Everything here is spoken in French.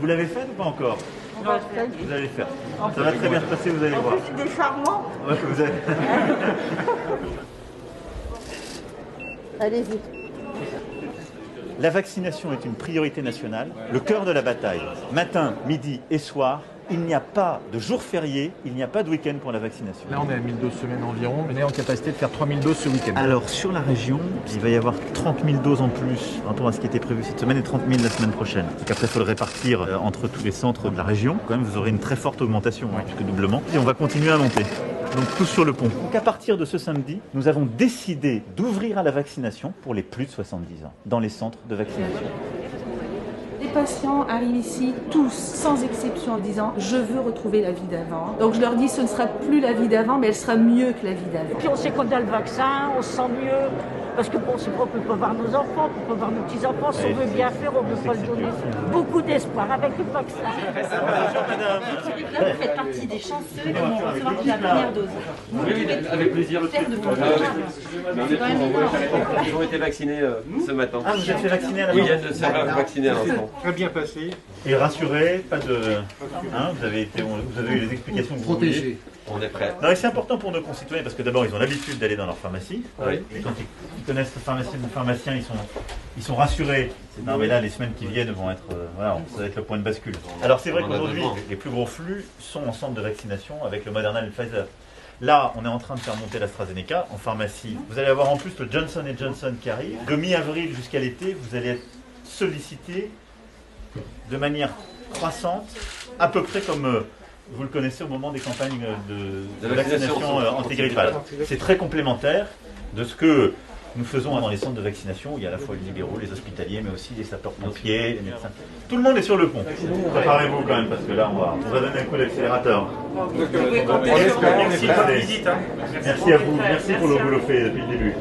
Vous l'avez fait ou pas encore? Non, Vous allez le faire. Ça va très bien se passer, vous allez voir. c'est des charmants. Ouais, vous allez... Allez-y. La vaccination est une priorité nationale, le cœur de la bataille. Matin, midi et soir, il n'y a pas de jour férié, il n'y a pas de week-end pour la vaccination. Là, on est à 1000 doses semaine environ, mais on est en capacité de faire 3000 doses ce week-end. Alors, sur la région, il va y avoir 30 000 doses en plus par rapport à ce qui était prévu cette semaine et 30 000 la semaine prochaine. Donc après, il faut le répartir entre tous les centres de la région. Quand même, vous aurez une très forte augmentation, jusque doublement. Et on va continuer à monter. Donc tous sur le pont. Donc à partir de ce samedi, nous avons décidé d'ouvrir à la vaccination pour les plus de 70 ans dans les centres de vaccination. Les patients arrivent ici, tous, sans exception, en disant « je veux retrouver la vie d'avant ». Donc je leur dis « ce ne sera plus la vie d'avant, mais elle sera mieux que la vie d'avant ». Puis on sait qu'on a le vaccin, on se sent mieux, parce que bon, c'est vrai, on ne peut pas voir nos enfants, on peut pas voir nos petits-enfants, si on veut bien faire, on ne peut pas le donner. Beaucoup d'espoir avec le vaccin. Bonjour madame. Là, vous faites partie des chanceux qui vont recevoir la première dose. Oui, avec plaisir. Ils ont été vaccinés ce matin. Ah, vous êtes fait vacciner à la Oui, maison? ils viennent de se faire vacciner à l'instant. Très bien passé. Et rassuré, pas de... Hein, vous avez eu les explications que vous vouliez. On est prêts. Non, et c'est important pour nos concitoyens parce que d'abord ils ont l'habitude d'aller dans leur pharmacie. Oui. Et quand ils connaissent le pharmacien, ils sont rassurés. Non mais là les semaines qui viennent vont être, voilà, ça va être le point de bascule. Alors c'est vrai qu'aujourd'hui les plus gros flux sont en centre de vaccination avec le Moderna et le Pfizer. Là, on est en train de faire monter l'AstraZeneca en pharmacie. Vous allez avoir en plus le Johnson & Johnson qui arrive. De mi-avril jusqu'à l'été, vous allez être sollicité de manière croissante, à peu près comme vous le connaissez au moment des campagnes de vaccination antigrippale. C'est très complémentaire de ce que nous faisons dans les centres de vaccination, où il y a à la fois les libéraux, les hospitaliers, mais aussi les sapeurs-pompiers, les médecins. Tout le monde est sur le pont. Préparez-vous quand même, parce que là, on va donner un coup d'accélérateur. Merci à vous, merci pour le boulot fait depuis le début.